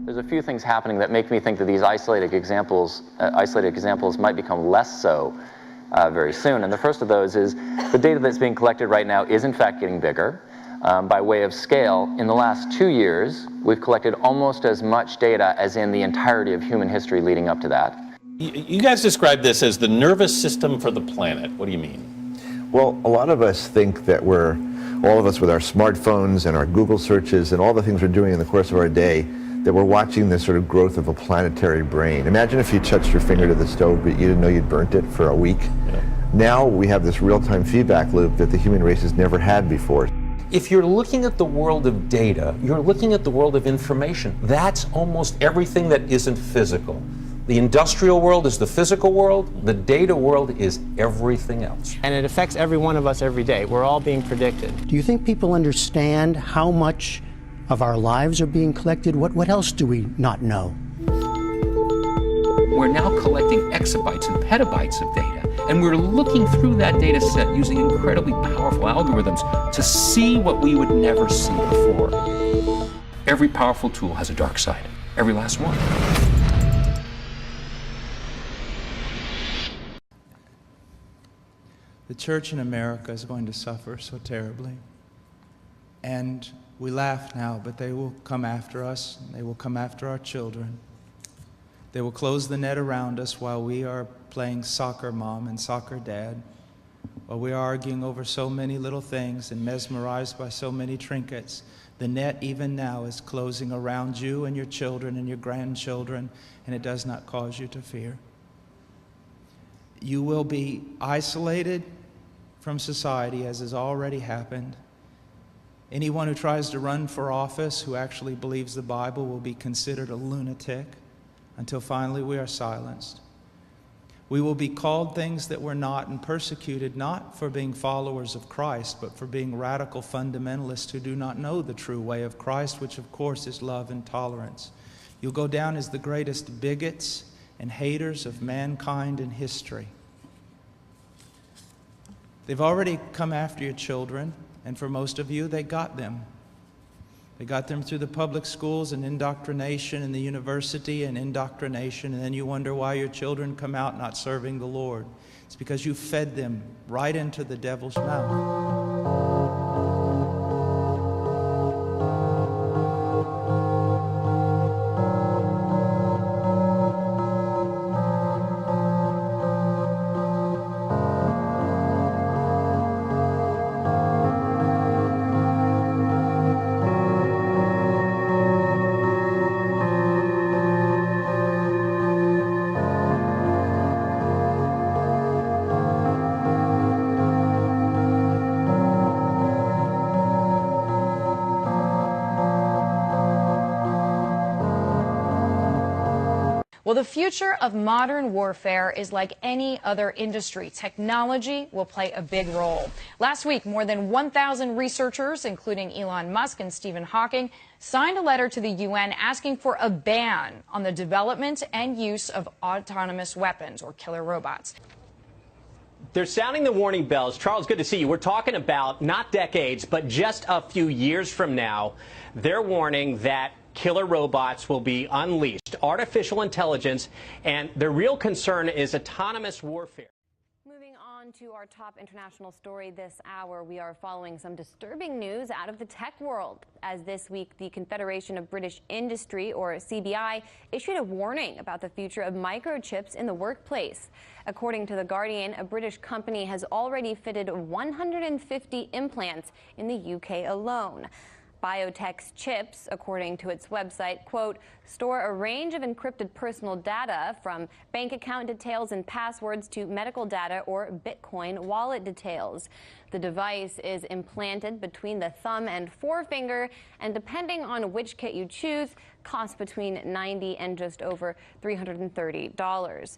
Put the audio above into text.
There's a few things happening that make me think that these isolated examples might become less so very soon. And the first of those is the data that's being collected right now is in fact getting bigger. By way of scale, in the last 2 years, we've collected almost as much data as in the entirety of human history leading up to that. You guys describe this as the nervous system for the planet. What do you mean? Well, a lot of us think that all of us with our smartphones and our Google searches and all the things we're doing in the course of our day, that we're watching this sort of growth of a planetary brain. Imagine if you touched your finger to the stove, but you didn't know you'd burnt it for a week. Yeah. Now we have this real-time feedback loop that the human race has never had before. If you're looking at the world of data, you're looking at the world of information. That's almost everything that isn't physical. The industrial world is the physical world, the data world is everything else. And it affects every one of us every day. We're all being predicted. Do you think people understand how much of our lives are being collected? What else do we not know? We're now collecting exabytes and petabytes of data, and we're looking through that data set using incredibly powerful algorithms to see what we would never see before. Every powerful tool has a dark side, every last one. The church in America is going to suffer so terribly. And we laugh now, but they will come after us. They will come after our children. They will close the net around us while we are playing soccer mom and soccer dad, while we are arguing over so many little things and mesmerized by so many trinkets. The net even now is closing around you and your children and your grandchildren, and it does not cause you to fear. You will be isolated from society, as has already happened. Anyone who tries to run for office who actually believes the Bible will be considered a lunatic until finally we are silenced. We will be called things that we're not and persecuted not for being followers of Christ, but for being radical fundamentalists who do not know the true way of Christ, which of course is love and tolerance. You'll go down as the greatest bigots and haters of mankind in history. They've already come after your children, and for most of you, they got them. They got them through the public schools and indoctrination, and the university and indoctrination, and then you wonder why your children come out not serving the Lord. It's because you fed them right into the devil's mouth. Well, the future of modern warfare is like any other industry. Technology will play a big role. Last week, more than 1,000 researchers, including Elon Musk and Stephen Hawking, signed a letter to the UN asking for a ban on the development and use of autonomous weapons or killer robots. They're sounding the warning bells. Charles, good to see you. We're talking about not decades, but just a few years from now. They're warning that killer robots will be unleashed, artificial intelligence, and their real concern is autonomous warfare. Moving on to our top international story this hour, we are following some disturbing news out of the tech world, as this week the Confederation of British Industry, or CBI, issued a warning about the future of microchips in the workplace. According to The Guardian, a British company has already fitted 150 implants in the UK alone. Biotech's chips, according to its website, quote, store a range of encrypted personal data from bank account details and passwords to medical data or Bitcoin wallet details. The device is implanted between the thumb and forefinger, and depending on which kit you choose, costs between $90 and just over $330.